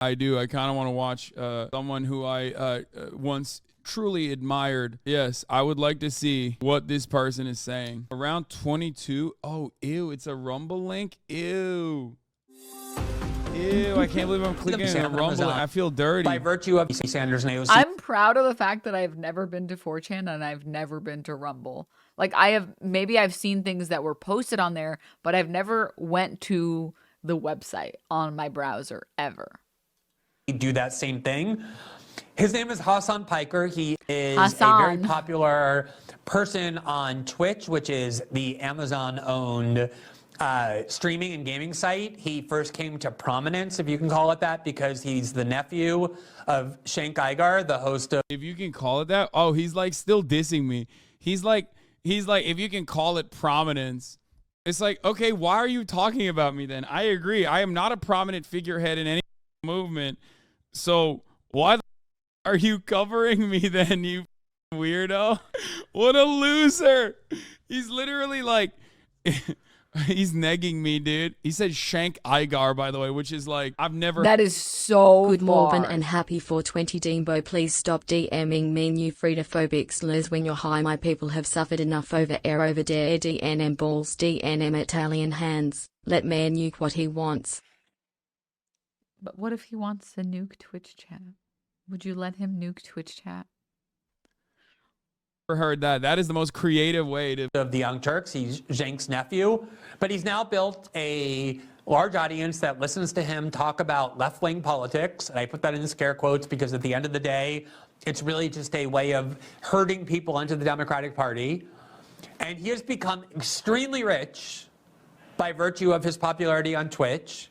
I do. I kind of want to watch someone who I once truly admired. Yes, I would like to see what this person is saying. Around 22. Oh, ew. It's a Rumble link. Ew. Ew, I can't believe I'm clicking on a Rumble. I feel dirty. By virtue of Sanders and AOC. I'm proud of the fact that I've never been to 4chan and I've never been to Rumble. Like maybe I've seen things that were posted on there, but I've never went to the website on my browser ever. Do that same thing. His name is Hassan Piker. He is a very popular person on Twitch, which is the Amazon-owned streaming and gaming site. He first came to prominence, if you can call it that, because he's the nephew of Cenk Uygur, the host of... If you can call it that? Oh, he's like still dissing me. He's like, if you can call it prominence. It's like, okay, why are you talking about me then? I agree. I am not a prominent figurehead in any movement. So why are you covering me then, you weirdo? What a loser. He's literally like, he's negging me, dude. He said Cenk Uygur, by the way, which is like, I've never. That is so Good far. morning and happy 420 Dembo. Please stop DMing me new freedophobic slurs when you're high. My people have suffered enough over air over there. DNM balls, DNM Italian hands. Let man nuke what he wants. But what if he wants to nuke Twitch chat? Would you let him nuke Twitch chat? Heard that. That is the most creative way to... Of the Young Turks. He's Cenk's nephew. But he's now built a large audience that listens to him talk about left-wing politics. And I put that in scare quotes because at the end of the day, it's really just a way of herding people into the Democratic Party. And he has become extremely rich by virtue of his popularity on Twitch.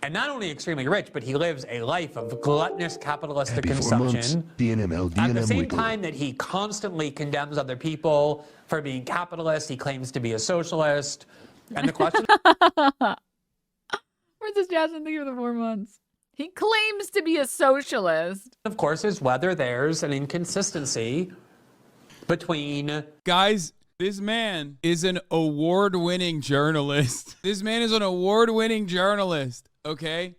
And not only extremely rich, but he lives a life of gluttonous capitalistic consumption. At the same time that he constantly condemns other people for being capitalist, he claims to be a socialist. And the question... Where's this Jasmine thing for the 4 months? He claims to be a socialist. Of course, is whether there's an inconsistency between... Guys, this man is an award-winning journalist. This man is an award-winning journalist. Okay,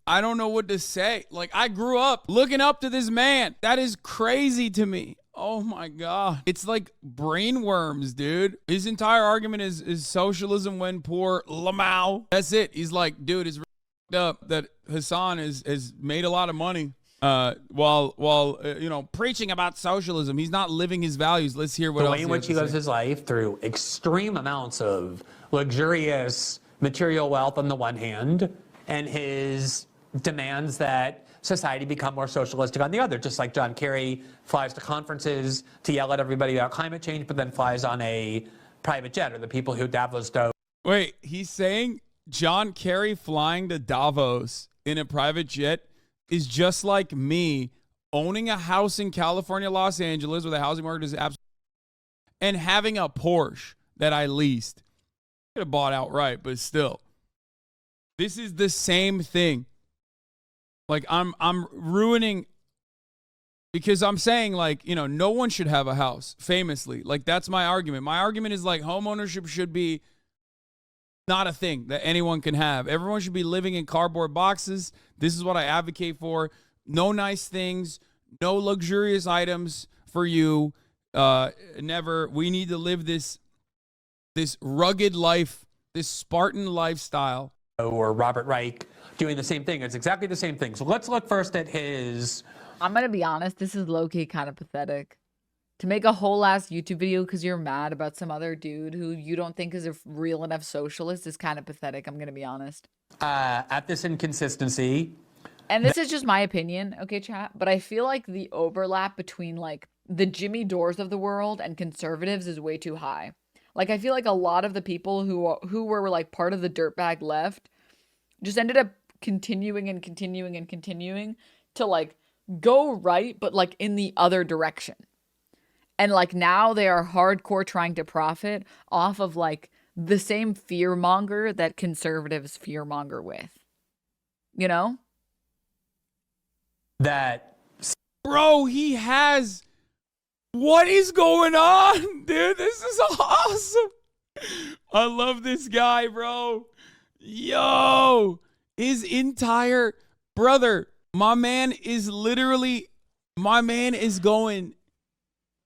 I don't know what to say. Like, I grew up looking up to this man. That is crazy to me. Oh my God. It's like brain worms, dude. His entire argument is socialism when poor Lamau. That's it. He's like, dude, it's up that Hassan has made a lot of money while you know, preaching about socialism. He's not living his values. Let's hear what else. The way in which he lives his life through extreme amounts of luxurious material wealth on the one hand, and his demands that society become more socialistic on the other, just like John Kerry flies to conferences to yell at everybody about climate change, but then flies on a private jet, or the people who Davos do. Wait, he's saying John Kerry flying to Davos in a private jet is just like me owning a house in California, Los Angeles, where the housing market is absolutely, and having a Porsche that I leased. I could have bought outright, but still. This is the same thing. Like, I'm ruining, because I'm saying, like, you know, no one should have a house, famously. Like, that's my argument. My argument is, like, home ownership should be not a thing that anyone can have. Everyone should be living in cardboard boxes. This is what I advocate for. No nice things, no luxurious items for you. Never. We need to live this rugged life, this Spartan lifestyle. Or Robert Reich doing the same thing. It's exactly the same thing. So let's look first at his... I'm going to be honest. This is low-key kind of pathetic. To make a whole ass YouTube video because you're mad about some other dude who you don't think is a real enough socialist is kind of pathetic. I'm going to be honest. At this inconsistency... And this is just my opinion, okay, chat? But I feel like the overlap between, like, the Jimmy Dores of the world and conservatives is way too high. Like, I feel like a lot of the people who were, like, part of the dirtbag left just ended up continuing and continuing and continuing to, like, go right, but, like, in the other direction. And, like, now they are hardcore trying to profit off of, like, the same fearmonger that conservatives fearmonger with. You know? That... Bro, he has... What is going on, dude? This is awesome. I love this guy, bro. Yo, his entire brother. My man is going,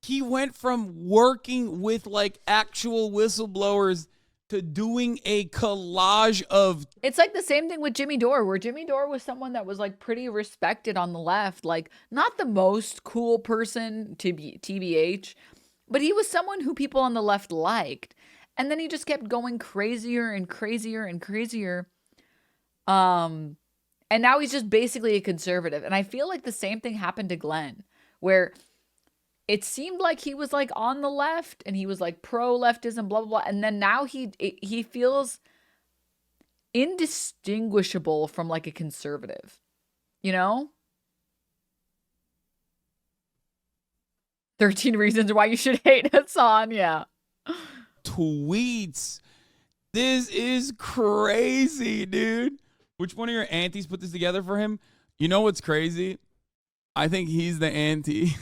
he went from working with like actual whistleblowers to doing a collage of. It's like the same thing with Jimmy Dore, where Jimmy Dore was someone that was like pretty respected on the left, like not the most cool person to be TBH, but he was someone who people on the left liked. And then he just kept going crazier and crazier and crazier. And now he's just basically a conservative. And I feel like the same thing happened to Glenn, where it seemed like he was like on the left and he was like pro-leftism, blah, blah, blah. And then now he feels indistinguishable from like a conservative, you know? 13 reasons why you should hate Hasan. Yeah. Tweets. This is crazy, dude. Which one of your aunties put this together for him? You know what's crazy? I think he's the auntie.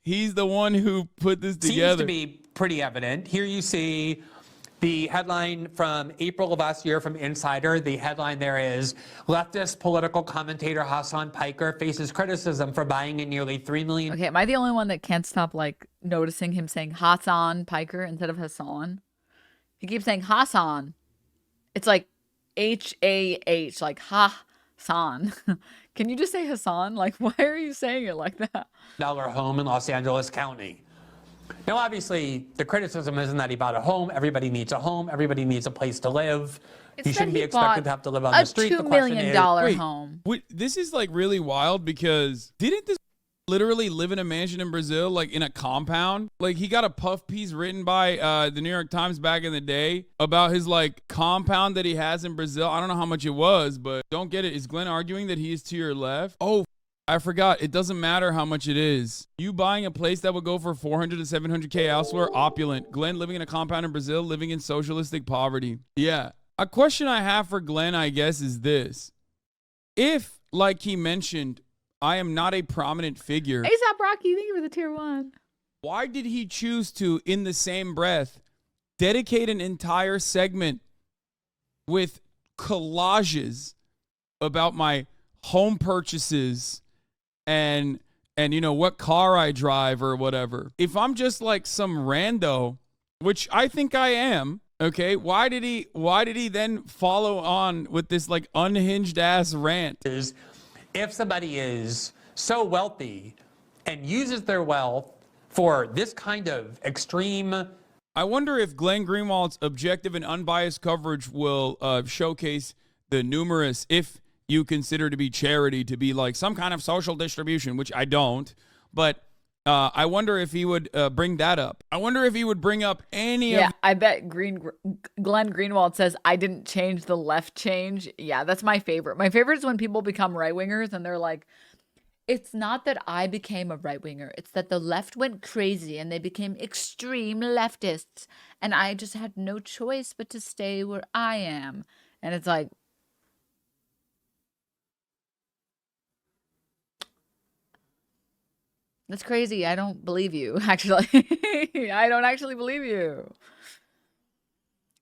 He's the one who put this together. Seems to be pretty evident. Here you see the headline from April of last year from Insider. The headline there is, leftist political commentator Hasan Piker faces criticism for buying a nearly 3 million. Okay, am I the only one that can't stop like noticing him saying Hasan Piker instead of Hasan? He keeps saying Hasan. It's like H-A-H, like Hasan. Can you just say Hasan? Like, why are you saying it like that? Dollar home in Los Angeles County. Now, obviously, the criticism isn't that he bought a home. Everybody needs a home. Everybody needs a place to live. He shouldn't be expected to have to live on the street. A $2 million home. Wait, this is like really wild because didn't this literally live in a mansion in Brazil, like in a compound? Like he got a puff piece written by the New York Times back in the day about his like compound that he has in Brazil. I don't know how much it was, but don't get it. Is Glenn arguing that he is to your left? Oh, I forgot. It doesn't matter how much it is. You buying a place that would go for 400 to 700K elsewhere, opulent. Glenn living in a compound in Brazil, living in socialistic poverty. Yeah. A question I have for Glenn, I guess, is this. If, like he mentioned, I am not a prominent figure. ASAP Rocky, thank you for the tier 1. Why did he choose to, in the same breath, dedicate an entire segment with collages about my home purchases and you know what car I drive or whatever? If I'm just like some rando, which I think I am, okay, why did he then follow on with this like unhinged ass rant? If somebody is so wealthy and uses their wealth for this kind of extreme. I wonder if Glenn Greenwald's objective and unbiased coverage will showcase the numerous, if you consider to be charity to be like some kind of social distribution, which I don't, but I wonder if he would bring that up. I wonder if he would bring up any of. I bet Glenn Greenwald says, I didn't change, the left change. Yeah, that's my favorite. My favorite is when people become right-wingers and they're like, it's not that I became a right-winger. It's that the left went crazy and they became extreme leftists. And I just had no choice but to stay where I am. And it's like, that's crazy. I don't believe you, actually. I don't actually believe you.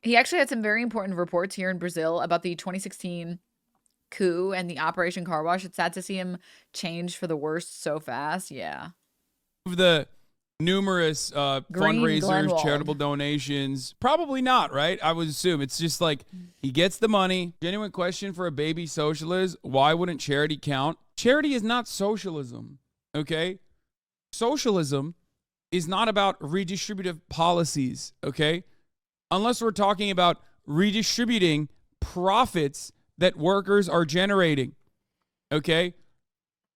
He actually had some very important reports here in Brazil about the 2016 coup and the Operation Car Wash. It's sad to see him change for the worst so fast. Yeah. The numerous fundraisers, Greenwald. charitable donations. Probably not, right? I would assume. It's just like he gets the money. Genuine question for a baby socialist. Why wouldn't charity count? Charity is not socialism, okay? Socialism is not about redistributive policies, okay? Unless we're talking about redistributing profits that workers are generating, okay?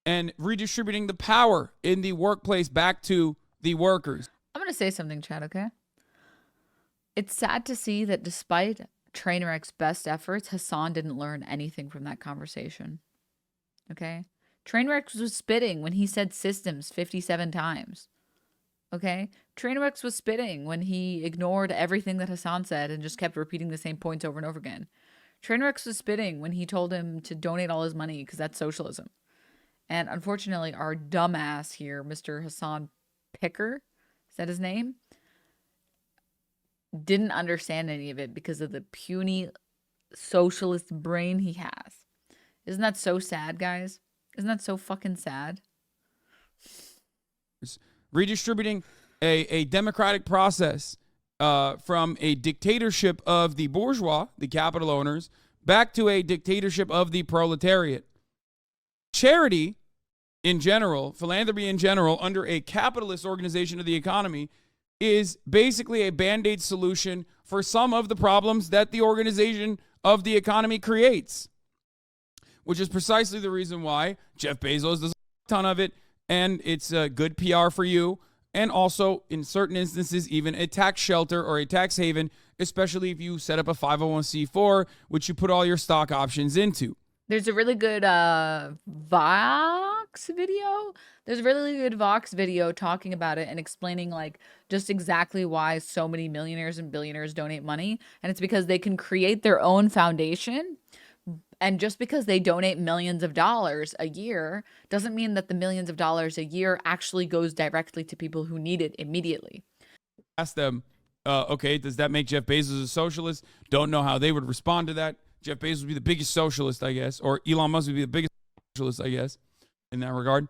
And redistributing the power in the workplace back to the workers. I'm going to say something, Chad, okay? It's sad to see that despite Trainwreck's best efforts, Hasan didn't learn anything from that conversation, okay? Trainwreck was spitting when he said systems 57 times. Okay? Trainwreck was spitting when he ignored everything that Hasan said and just kept repeating the same points over and over again. Trainwreck was spitting when he told him to donate all his money because that's socialism. And unfortunately, our dumbass here, Mr. Hasan Picker, is that his name? Didn't understand any of it because of the puny socialist brain he has. Isn't that so sad, guys? Isn't that so fucking sad? Redistributing a democratic process from a dictatorship of the bourgeois, the capital owners, back to a dictatorship of the proletariat. Charity in general, philanthropy in general, under a capitalist organization of the economy is basically a band-aid solution for some of the problems that the organization of the economy creates, which is precisely the reason why Jeff Bezos does a ton of it, and it's good PR for you, and also, in certain instances, even a tax shelter or a tax haven, especially if you set up a 501c4, which you put all your stock options into. There's a really good Vox video. There's a really good Vox video talking about it and explaining like just exactly why so many millionaires and billionaires donate money. And it's because they can create their own foundation. And just because they donate millions of dollars a year doesn't mean that the millions of dollars a year actually goes directly to people who need it immediately. Ask them, okay, does that make Jeff Bezos a socialist? Don't know how they would respond to that. Jeff Bezos would be the biggest socialist, I guess, or Elon Musk would be the biggest socialist, I guess, in that regard.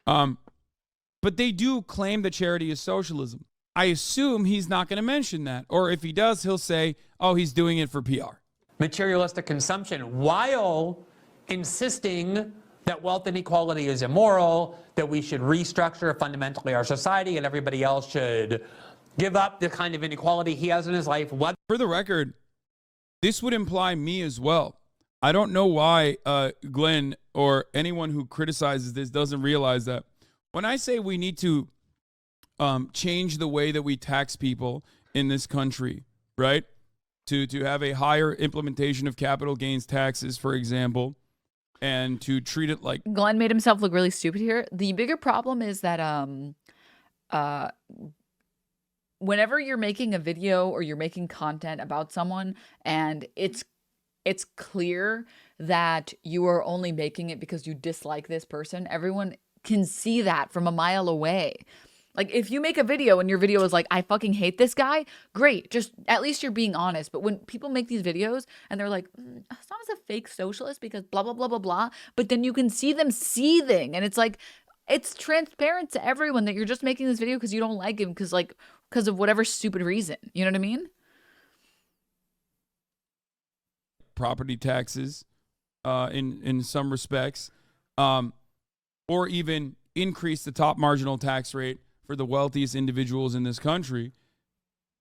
But they do claim that charity is socialism. I assume he's not going to mention that. Or if he does, he'll say, oh, he's doing it for PR. Materialistic consumption while insisting that wealth inequality is immoral, that we should restructure fundamentally our society, and everybody else should give up the kind of inequality he has in his life. For the record, this would imply me as well. I don't know why Glenn or anyone who criticizes this doesn't realize that. When I say we need to change the way that we tax people in this country, right? To have a higher implementation of capital gains taxes, for example, and to treat it like... Glenn made himself look really stupid here. The bigger problem is that whenever you're making a video or you're making content about someone and it's clear that you are only making it because you dislike this person, everyone can see that from a mile away. Like, if you make a video and your video is like, I fucking hate this guy, great. Just at least you're being honest. But when people make these videos and they're like, Hassan's a fake socialist because blah, blah, blah, blah, blah. But then you can see them seething. And it's like, it's transparent to everyone that you're just making this video because you don't like him because of whatever stupid reason. You know what I mean? Property taxes in some respects, or even increase the top marginal tax rate for the wealthiest individuals in this country.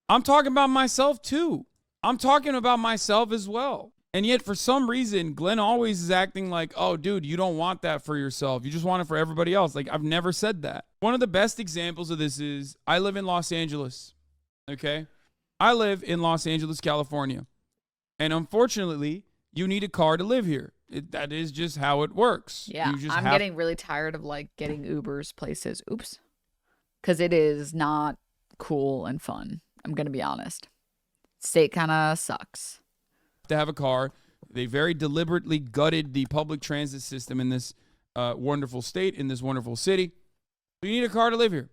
I'm talking about myself too. I'm talking about myself as well. And yet for some reason, Glenn always is acting like, oh, dude, you don't want that for yourself. You just want it for everybody else. Like, I've never said that. One of the best examples of this is I live in Los Angeles, okay? I live in Los Angeles, California. And unfortunately, you need a car to live here. That is just how it works. Yeah, I'm getting really tired of like getting Ubers places. Oops. Because it is not cool and fun. I'm going to be honest. State kind of sucks. To have a car. They very deliberately gutted the public transit system in this wonderful state, in this wonderful city. You need a car to live here.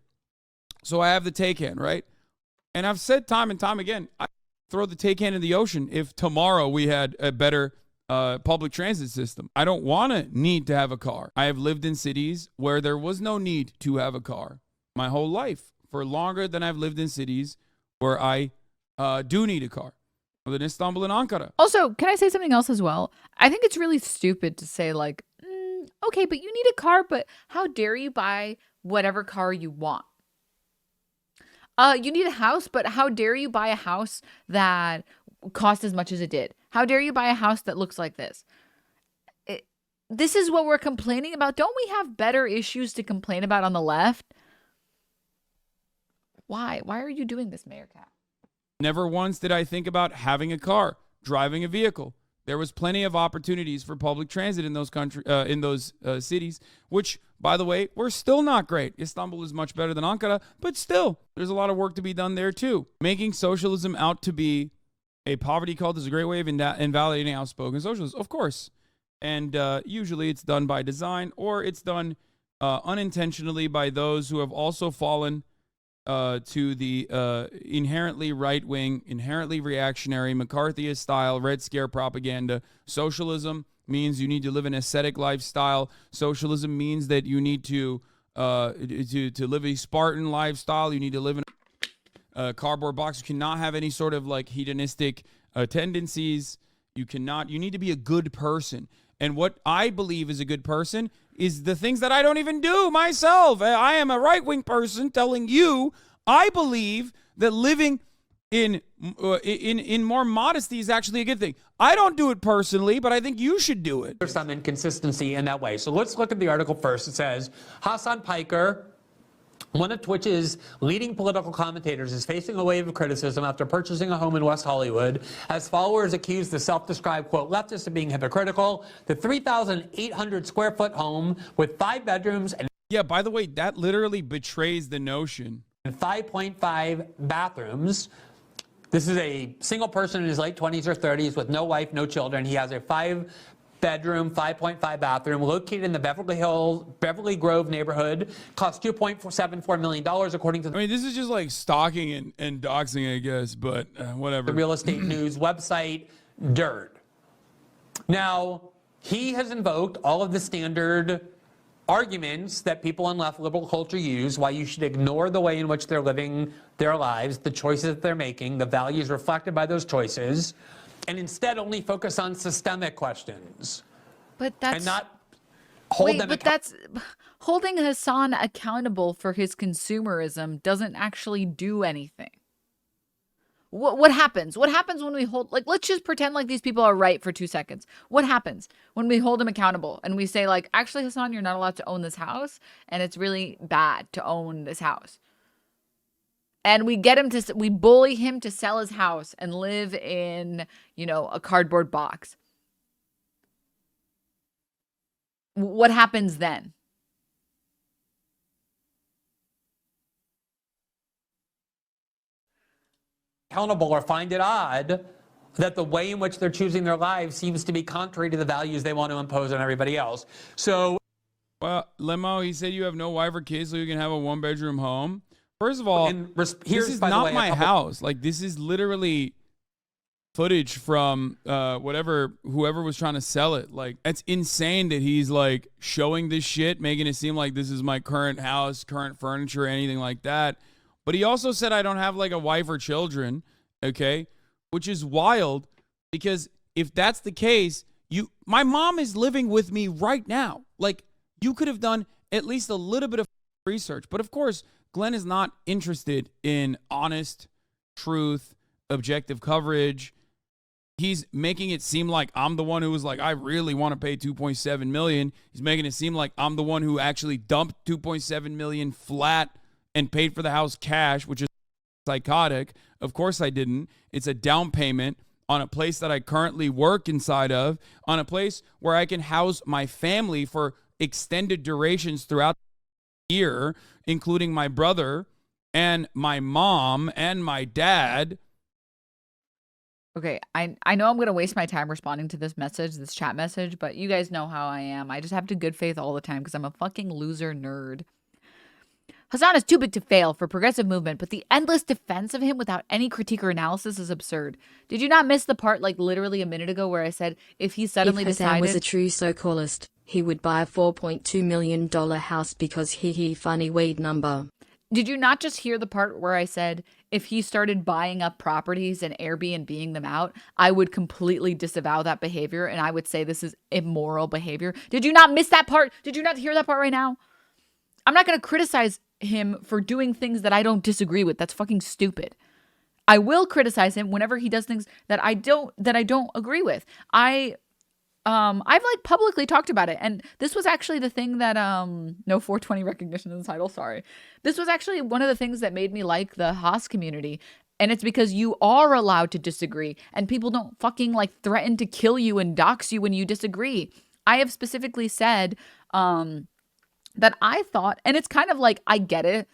So I have the Taycan, right? And I've said time and time again, I throw the Taycan in the ocean if tomorrow we had a better public transit system. I don't want to need to have a car. I have lived in cities where there was no need to have a car my whole life, for longer than I've lived in cities where I do need a car. Than Istanbul and Ankara. Also, can I say something else as well? I think it's really stupid to say like, okay, but you need a car, but how dare you buy whatever car you want? You need a house, but how dare you buy a house that cost as much as it did? How dare you buy a house that looks like this? This is what we're complaining about. Don't we have better issues to complain about on the left? Why? Why are you doing this, Mayor Cat? Never once did I think about having a car, driving a vehicle. There was plenty of opportunities for public transit in those cities, which, by the way, were still not great. Istanbul is much better than Ankara, but still, there's a lot of work to be done there too. Making socialism out to be a poverty cult is a great way of invalidating outspoken socialists, of course. And usually it's done by design, or it's done unintentionally by those who have also fallen to the inherently right-wing, inherently reactionary, McCarthyist-style Red Scare propaganda, socialism means you need to live an ascetic lifestyle. Socialism means that you need to live a Spartan lifestyle. You need to live in a cardboard box. You cannot have any sort of like hedonistic tendencies. You need to be a good person. And what I believe is a good person is the things that I don't even do myself. I am a right-wing person telling you I believe that living in more modesty is actually a good thing. I don't do it personally, but I think you should do it. There's some inconsistency in that way. So let's look at the article first. It says, Hassan Piker, one of Twitch's leading political commentators, is facing a wave of criticism after purchasing a home in West Hollywood, as followers accuse the self-described, quote, leftist of being hypocritical. The 3,800 square foot home with 5 bedrooms and yeah, by the way, that literally betrays the notion. 5.5 bathrooms. This is a single person in his late 20s or 30s with no wife, no children. He has a 5-bedroom, 5.5 bathroom located in the Beverly Grove neighborhood. Cost $2.74 million, according to I mean, this is just like stalking and doxing, I guess, but whatever. the real estate news website, Dirt. Now, he has invoked all of the standard arguments that people in left liberal culture use, why you should ignore the way in which they're living their lives, the choices that they're making, the values reflected by those choices, and instead only focus on systemic questions. But that's and not hold them that's holding Hassan accountable for his consumerism doesn't actually do anything. What happens? What happens when we hold, like, let's just pretend like these people are right for 2 seconds. What happens when we hold them accountable and we say, like, actually, Hassan, you're not allowed to own this house, and it's really bad to own this house. And we bully him to sell his house and live in, a cardboard box. What happens then? accountable or find it odd that the way in which they're choosing their lives seems to be contrary to the values they want to impose on everybody else. So, well, Lemo, he said you have no wife or kids, so you can have a 1-bedroom home. First of all, this is not my house. Like, this is literally footage from whoever was trying to sell it. Like, it's insane that he's like showing this shit, making it seem like this is my current house, current furniture, anything like that. But he also said I don't have like a wife or children, okay? Which is wild, because if that's the case, my mom is living with me right now. Like, you could have done at least a little bit of research. But of course, Glenn is not interested in honest, truth, objective coverage. He's making it seem like I'm the one who was like, I really want to pay $2.7 million. He's making it seem like I'm the one who actually dumped $2.7 million flat and paid for the house cash, which is psychotic. Of course I didn't. It's a down payment on a place that I currently work inside of, on a place where I can house my family for extended durations throughout the year, including my brother and my mom and my dad. Okay, I know I'm going to waste my time responding to this chat message, but you guys know how I am. I just have to good faith all the time because I'm a fucking loser nerd. Hassan is too big to fail for progressive movement, but the endless defense of him without any critique or analysis is absurd. Did you not miss the part, like, literally a minute ago where I said if he suddenly if Hassan decided was a true so-callist, he would buy a $4.2 million house because he funny weed number. Did you not just hear the part where I said if he started buying up properties and Airbnb-ing them out, I would completely disavow that behavior and I would say this is immoral behavior? Did you not miss that part? Did you not hear that part right now? I'm not going to criticize him for doing things that I don't disagree with. That's fucking stupid. I will criticize him whenever he does things that I don't agree with. I've like publicly talked about it, and this was actually the thing that no 420 recognition in the title, sorry. This was actually one of the things that made me like the Haas community, and it's because you are allowed to disagree, and people don't fucking like threaten to kill you and dox you when you disagree. I have specifically said that I thought, and it's kind of like, I get it.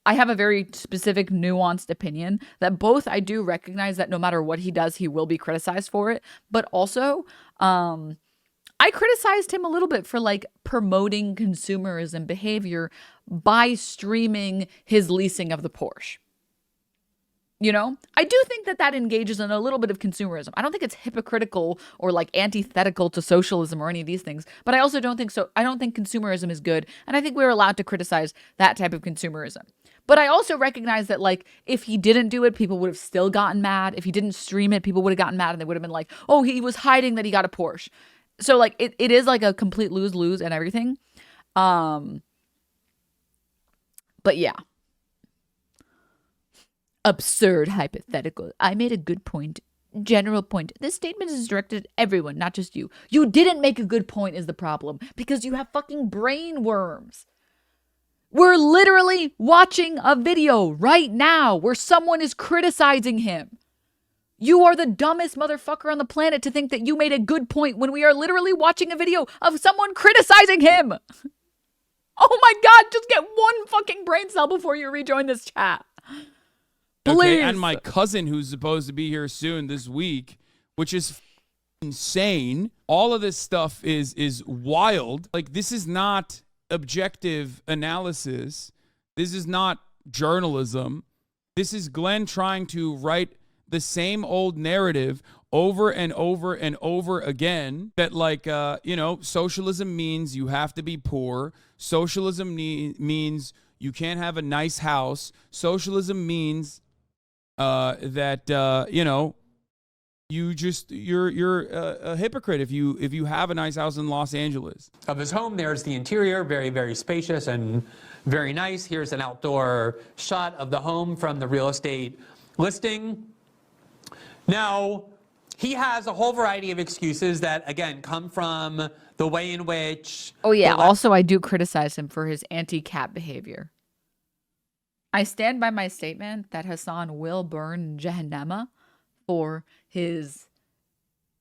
I have a very specific, nuanced opinion that both I do recognize that no matter what he does, he will be criticized for it. But also, I criticized him a little bit for like promoting consumerism behavior by streaming his leasing of the Porsche. You know, I do think that engages in a little bit of consumerism. I don't think it's hypocritical or like antithetical to socialism or any of these things, but I also don't think so. I don't think consumerism is good. And I think we're allowed to criticize that type of consumerism. But I also recognize that, like, if he didn't do it, people would have still gotten mad. If he didn't stream it, people would have gotten mad and they would have been like, oh, he was hiding that he got a Porsche. So like it is like a complete lose-lose and everything. But yeah. Absurd hypothetical. I made a good point. General point. This statement is directed at everyone, not just you. You didn't make a good point is the problem, because you have fucking brain worms. We're literally watching a video right now where someone is criticizing him. You are the dumbest motherfucker on the planet to think that you made a good point when we are literally watching a video of someone criticizing him. Oh my God, just get one fucking brain cell before you rejoin this chat. Please. Okay, and my cousin, who's supposed to be here soon this week, which is insane. All of this stuff is wild. Like, this is not objective analysis. This is not journalism. This is Glenn trying to write the same old narrative over and over and over again, that like, socialism means you have to be poor. Socialism means you can't have a nice house. Socialism means that you're a hypocrite if you have a nice house in Los Angeles. Of his home, there's the interior, very, very spacious and very nice. Here's an outdoor shot of the home from the real estate listing. Now, he has a whole variety of excuses that, again, come from the way in which... Oh, yeah. Also, I do criticize him for his anti-cat behavior. I stand by my statement that Hassan will burn Jahannama for his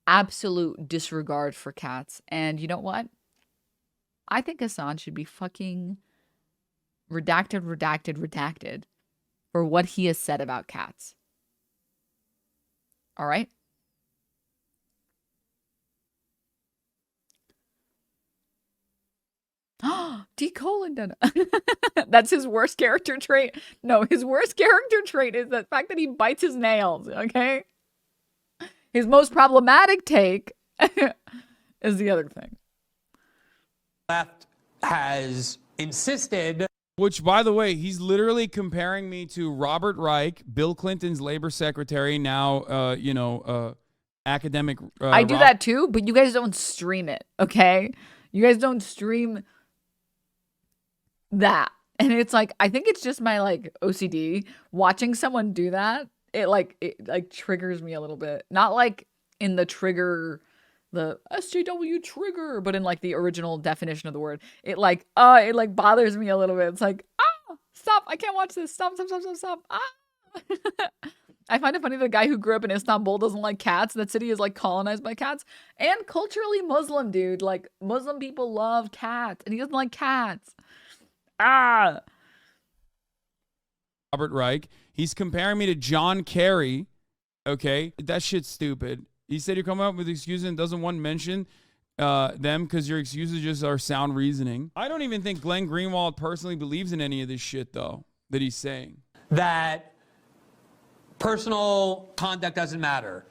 absolute disregard for cats. And you know what? I think Hassan should be fucking redacted for what he has said about cats. All right? D. Colin. That's his worst character trait. No, his worst character trait is the fact that he bites his nails, okay? His most problematic take is the other thing. Left has insisted... Which, by the way, he's literally comparing me to Robert Reich, Bill Clinton's labor secretary, now, academic... I do that too, but you guys don't stream it, okay? You guys don't stream that. And it's like, I think it's just my like OCD. Watching someone do that, it triggers me a little bit. Not like in the trigger, the SJW trigger, but in like the original definition of the word. It bothers me a little bit. It's like, stop, I can't watch this. Stop. I find it funny that a guy who grew up in Istanbul doesn't like cats. That city is like colonized by cats. And culturally Muslim, dude. Like, Muslim people love cats. And he doesn't like cats. Robert Reich. He's comparing me to John Kerry. Okay? That shit's stupid. He said you're coming up with excuses and doesn't want to mention them because your excuses just are sound reasoning. I don't even think Glenn Greenwald personally believes in any of this shit, though, that he's saying. That personal conduct doesn't matter.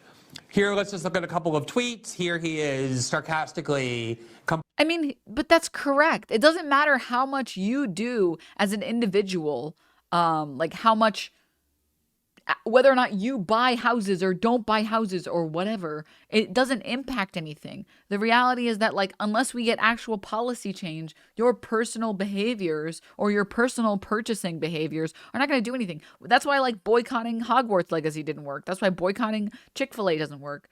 Here, let's just look at a couple of tweets. Here he is sarcastically... I mean, but that's correct. It doesn't matter how much you do as an individual, like how much... whether or not you buy houses or don't buy houses or whatever, it doesn't impact anything. The reality is that, like, unless we get actual policy change, your personal behaviors or your personal purchasing behaviors are not going to do anything. That's why, like, boycotting Hogwarts Legacy didn't work. That's why boycotting Chick-fil-A doesn't work.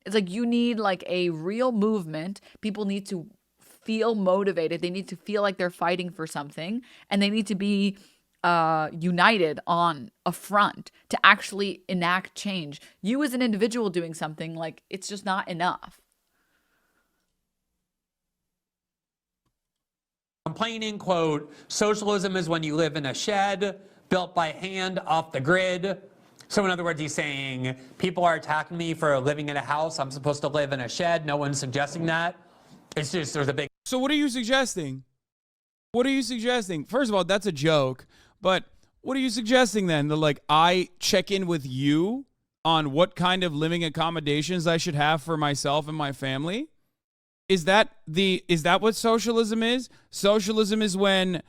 It's like you need, like, a real movement. People need to feel motivated. They need to feel like they're fighting for something, and they need to be united on a front to actually enact change. You as an individual doing something, like, it's just not enough. Complaining, quote, socialism is when you live in a shed built by hand off the grid. So in other words, he's saying people are attacking me for living in a house. I'm supposed to live in a shed. No one's suggesting that. It's just, there's a big... So what are you suggesting? What are you suggesting? First of all, that's a joke. But What are you suggesting then? That like I check in with you on what kind of living accommodations I should have for myself and my family? Is that what socialism is? Socialism is when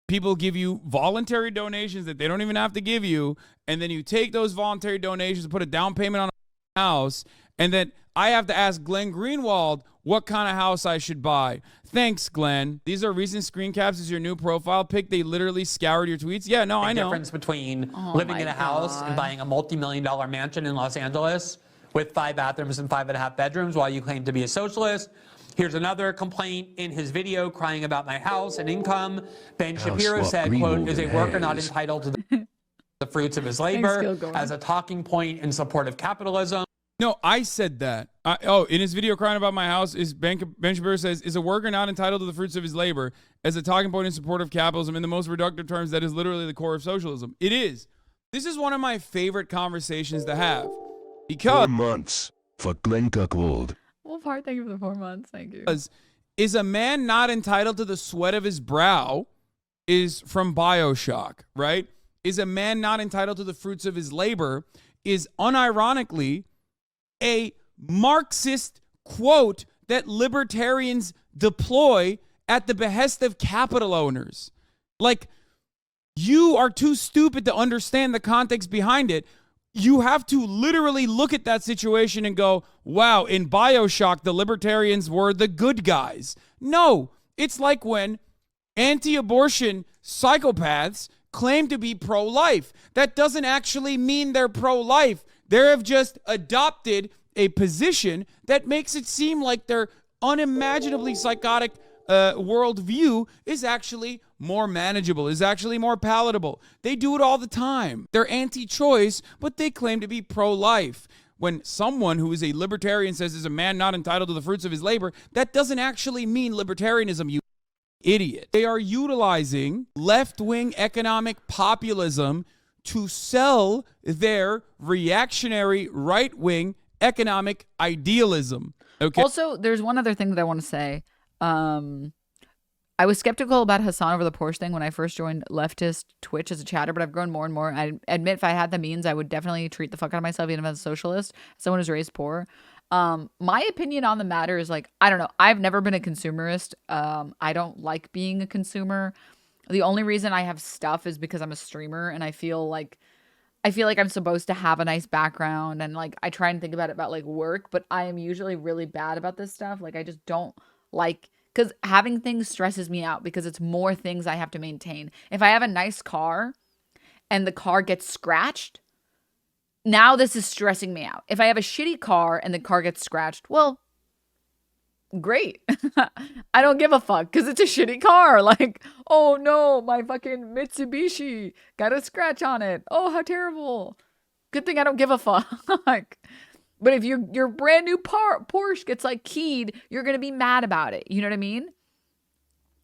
people give you voluntary donations that they don't even have to give you, and then you take those voluntary donations and put a down payment on a house, and then I have to ask Glenn Greenwald what kind of house I should buy. Thanks, Glenn. These are recent screen caps as your new profile pic. They literally scoured your tweets. Yeah, no, I know. The difference between living in a house and buying a multi-million-dollar mansion in Los Angeles with 5 bathrooms and 5.5 bedrooms while you claim to be a socialist. Here's another complaint in his video crying about my house and income. Ben Shapiro said, quote, is a worker not entitled to the fruits of his labor as a talking point in support of capitalism. No, I said that. In his video crying about my house, Ben Shapiro says, is a worker not entitled to the fruits of his labor as a talking point in support of capitalism? In the most reductive terms, that is literally the core of socialism. It is. This is one of my favorite conversations to have. Because 4 months for Glenn Greenwald. Well, thank you for the 4 months. Thank you. Is a man not entitled to the sweat of his brow is from BioShock, right? Is a man not entitled to the fruits of his labor is unironically a Marxist quote that libertarians deploy at the behest of capital owners. Like, you are too stupid to understand the context behind it. You have to literally look at that situation and go, wow, in BioShock, the libertarians were the good guys. No, it's like when anti-abortion psychopaths claim to be pro-life. That doesn't actually mean they're pro-life. They have just adopted a position that makes it seem like their unimaginably psychotic worldview is actually more manageable, is actually more palatable. They do it all the time. They're anti-choice, but they claim to be pro-life. When someone who is a libertarian says is a man not entitled to the fruits of his labor, that doesn't actually mean libertarianism, you idiot. They are utilizing left-wing economic populism to sell their reactionary right-wing economic idealism. Okay. Also, there's one other thing that I want to say. I was skeptical about Hassan over the Porsche thing when I first joined leftist Twitch as a chatter, but I've grown more and more. I admit if I had the means, I would definitely treat the fuck out of myself, even as a socialist, someone who's raised poor. My opinion on the matter is like, I don't know. I've never been a consumerist. I don't like being a consumer. The only reason I have stuff is because I'm a streamer and I feel like I'm supposed to have a nice background, and like I try and think about like work, but I am usually really bad about this stuff. Like I just don't like, because having things stresses me out because it's more things I have to maintain. If I have a nice car and the car gets scratched, now this is stressing me out. If I have a shitty car and the car gets scratched, well, great. I don't give a fuck because it's a shitty car. Like, oh no, my fucking Mitsubishi got a scratch on it. Oh, how terrible. Good thing I don't give a fuck. But if your brand new Porsche gets like keyed, you're going to be mad about it. You know what I mean?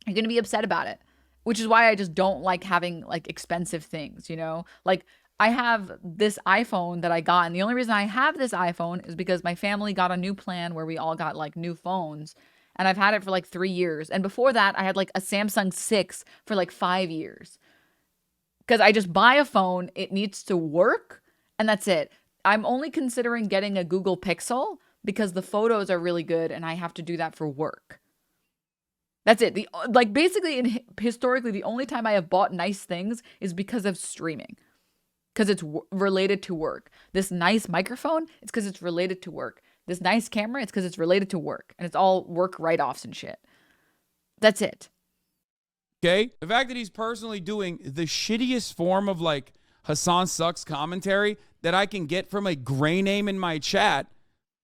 You're going to be upset about it, which is why I just don't like having like expensive things, you know? Like I have this iPhone that I got, and the only reason I have this iPhone is because my family got a new plan where we all got like new phones, and I've had it for like 3 years. And before that, I had like a Samsung 6 for like 5 years. Because I just buy a phone, it needs to work, and that's it. I'm only considering getting a Google Pixel because the photos are really good and I have to do that for work. That's it. Basically, historically, the only time I have bought nice things is because of streaming. Because it's related to work. This nice microphone, it's because it's related to work. This nice camera, it's because it's related to work. And it's all work write-offs and shit. That's it. Okay? The fact that he's personally doing the shittiest form of like Hassan Sucks commentary that I can get from a gray name in my chat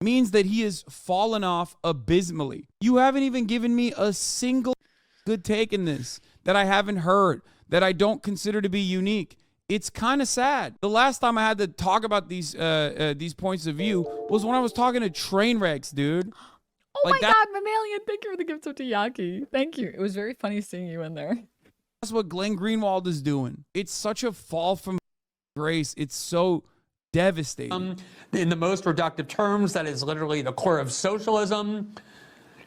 means that he has fallen off abysmally. You haven't even given me a single good take in this that I haven't heard, that I don't consider to be unique. It's kind of sad. The last time I had to talk about these points of view was when I was talking to Trainwrecks, dude. Oh like my God, Mammalian, thank you for the gift of Tiyaki. Thank you. It was very funny seeing you in there. That's what Glenn Greenwald is doing. It's such a fall from grace. It's so devastating. In the most reductive terms, that is literally the core of socialism.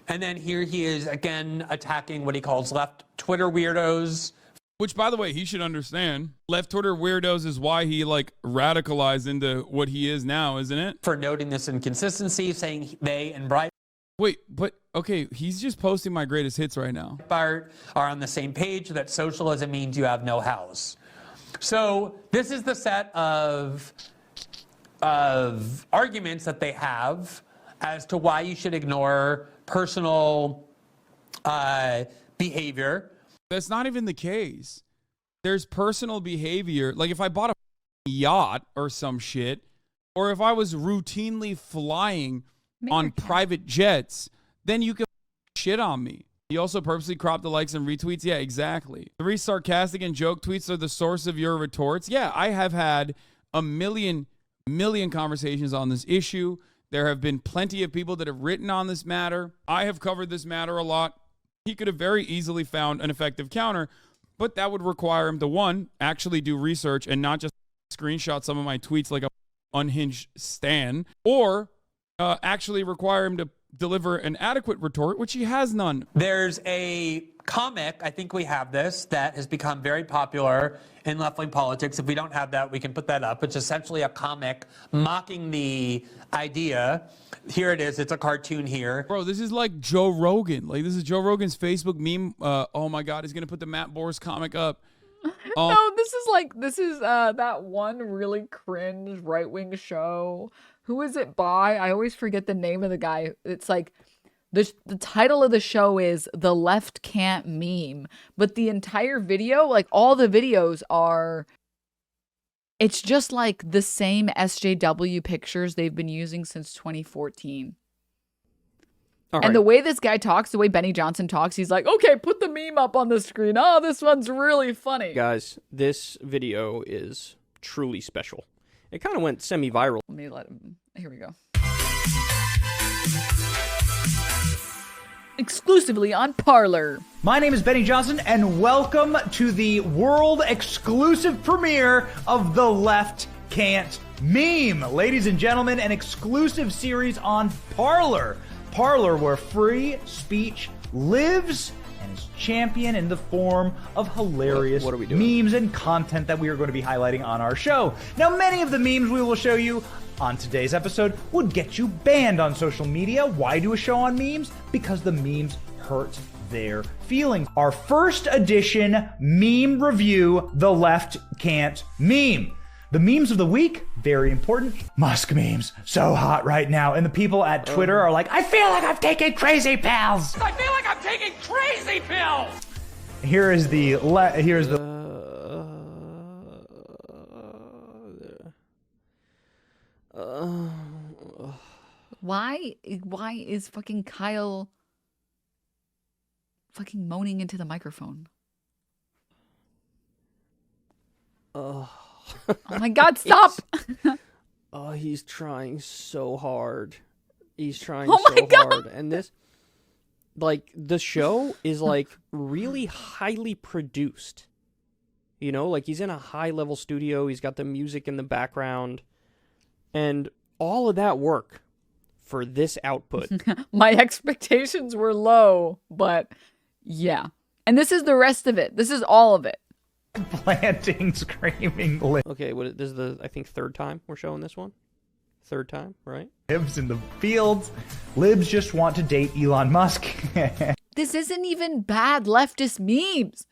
And then here he is again attacking what he calls left Twitter weirdos Which, by the way, he should understand. Left Twitter weirdos is why he like radicalized into what he is now, isn't it? For noting this inconsistency, saying they and Wait, but okay, he's just posting my greatest hits right now. Breitbart are on the same page, that socialism means you have no house. So this is the set of arguments that they have as to why you should ignore personal behavior. That's not even the case. There's personal behavior. Like if I bought a yacht or some shit, or if I was routinely flying on private jets, then you can shit on me. You also purposely crop the likes and retweets? Yeah, exactly. 3 sarcastic and joke tweets are the source of your retorts? Yeah, I have had a million conversations on this issue. There have been plenty of people that have written on this matter. I have covered this matter a lot. He could have very easily found an effective counter, but that would require him to, one, actually do research and not just screenshot some of my tweets like a unhinged stan, or actually require him to deliver an adequate retort, which he has none. There's a comic, I think we have this, that has become very popular in left-wing politics. If we don't have that, we can put that up. It's essentially a comic mocking the idea. Here it is. It's a cartoon here. Bro, this is like Joe Rogan. Like, this is Joe Rogan's Facebook meme. Oh my God, he's going to put the Matt Boris comic up. No, this is that one really cringe right-wing show. Who is it by? I always forget the name of the guy. It's like the title of the show is The Left Can't Meme, but the entire video, like all the videos are, it's just like the same SJW pictures they've been using since 2014. All and right. the way this guy talks, the way Benny Johnson talks, he's like, okay, put the meme up on the screen. Oh, this one's really funny. Guys, this video is truly special. It kind of went semi-viral. Let me let him. Here we go. Exclusively on Parler. My name is Benny Johnson, and welcome to the world exclusive premiere of The Left Can't Meme. Ladies and gentlemen, an exclusive series on Parler. Parler, where free speech lives and is championed in the form of hilarious What are we doing? memes and content that we are going to be highlighting on our show. Now, many of the memes we will show you on today's episode would get you banned on social media. Why do a show on memes? Because the memes hurt their feelings. Our first edition meme review, The Left Can't Meme. The memes of the week, very important. Musk memes, so hot right now. And the people at Twitter are like, I feel like I'm taking crazy pills. I feel like I'm taking crazy pills. Here's the Why is fucking Kyle fucking moaning into the microphone? Oh my God, stop! Oh, he's trying so hard. He's trying Oh my so God. hard. And this, like, the show is, like, really highly produced. You know, like, he's in a high-level studio. He's got the music in the background. And all of that work for this output. My expectations were low, but yeah. And this is the rest of it. This is all of it. planting screaming Okay, this is the, I think, third time we're showing this one. Third time, right? libs in the fields. Libs just want to date Elon Musk. This isn't even bad leftist memes.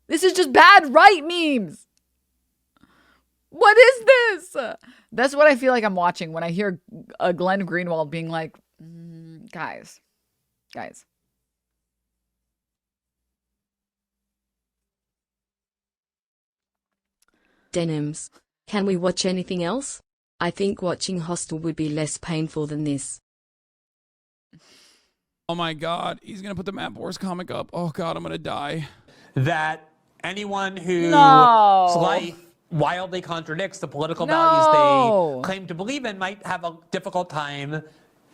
This is just bad right memes. What is this? That's what I feel like I'm watching when I hear Glenn Greenwald being like, guys. Denims. Can we watch anything else? I think watching Hostel would be less painful than this. Oh my God, he's going to put the Matt Boris comic up. Oh God, I'm going to die. That anyone whose No. life wildly contradicts the political No. values they claim to believe in might have a difficult time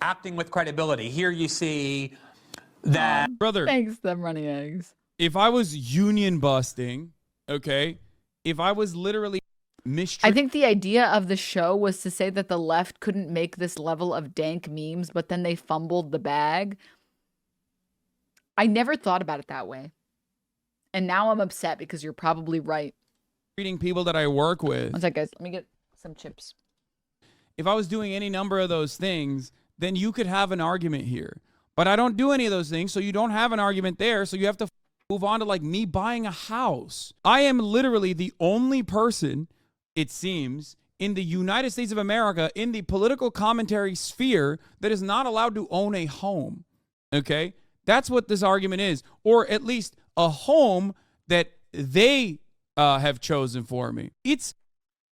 acting with credibility. Here you see that Brother, Thanks, them running eggs. if I was union busting, okay, if I was literally I mistreating, think the idea of the show was to say that the left couldn't make this level of dank memes, but then they fumbled the bag. I never thought about it that way. And now I'm upset because you're probably right. Treating people that I work with. One sec, guys. Let me get some chips. If I was doing any number of those things, then you could have an argument here. But I don't do any of those things, so you don't have an argument there. So you have to move on to like me buying a house. I am literally the only person, it seems, in the United States of America, in the political commentary sphere, that is not allowed to own a home. Okay? That's what this argument is. Or at least a home that they have chosen for me. It's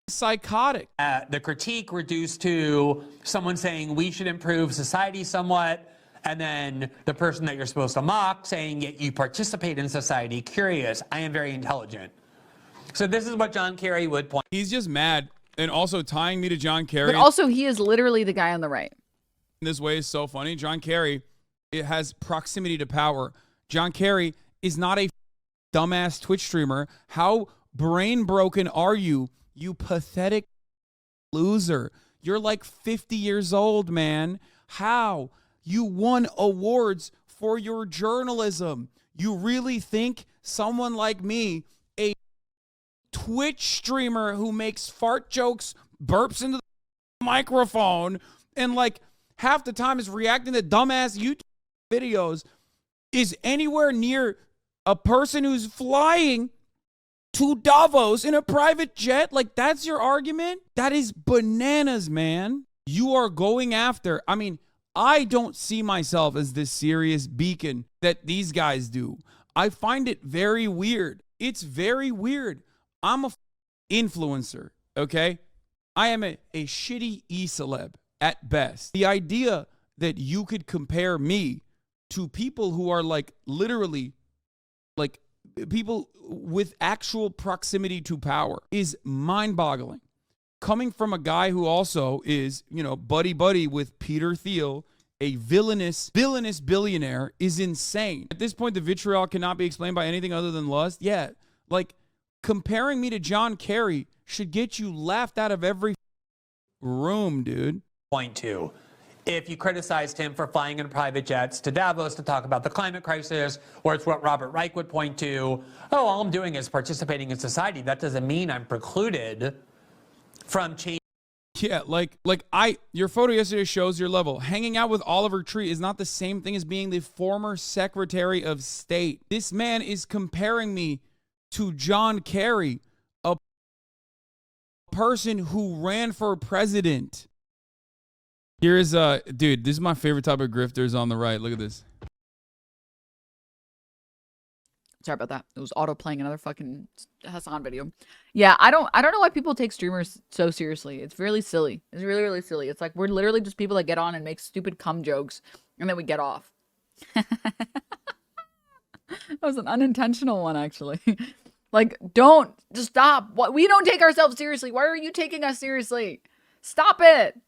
psychotic. The critique reduced to someone saying we should improve society somewhat, and then the person that you're supposed to mock saying yet you participate in society. Curious, I am very intelligent. So this is what John Kerry would point. He's just mad, and also tying me to John Kerry. But also, he is literally the guy on the right. In this way is so funny. John Kerry, it has proximity to power. John Kerry is not a dumbass Twitch streamer. How brain broken are you? You pathetic loser. You're like 50 years old, man. How? You won awards for your journalism. You really think someone like me, a Twitch streamer who makes fart jokes, burps into the microphone, and like half the time is reacting to dumbass YouTube videos, is anywhere near a person who's flying to Davos in a private jet? Like, that's your argument? That is bananas, man. You are going after, I mean, I don't see myself as this serious beacon that these guys do. I find it very weird. It's very weird. I'm a influencer, okay? I am a shitty e-celeb at best. The idea that you could compare me to people who are like literally like people with actual proximity to power is mind-boggling. Coming from a guy who also is, you know, buddy with Peter Thiel, a villainous billionaire, is insane. At this point, the vitriol cannot be explained by anything other than lust. Yeah, like comparing me to John Kerry should get you laughed out of every room, dude. Point to. If you criticized him for flying in private jets to Davos to talk about the climate crisis, or it's what Robert Reich would point to, oh, all I'm doing is participating in society. That doesn't mean I'm precluded from changing. Yeah, your photo yesterday shows your level. Hanging out with Oliver Tree is not the same thing as being the former Secretary of State. This man is comparing me to John Kerry, a person who ran for president. Here's dude, this is my favorite type of grifters on the right. Look at this. Sorry about that. It was auto playing another fucking Hassan video. Yeah, I don't know why people take streamers so seriously. It's really silly. It's really, really silly. It's like we're literally just people that get on and make stupid cum jokes and then we get off. That was an unintentional one, actually. Like, just stop. We don't take ourselves seriously. Why are you taking us seriously? Stop it.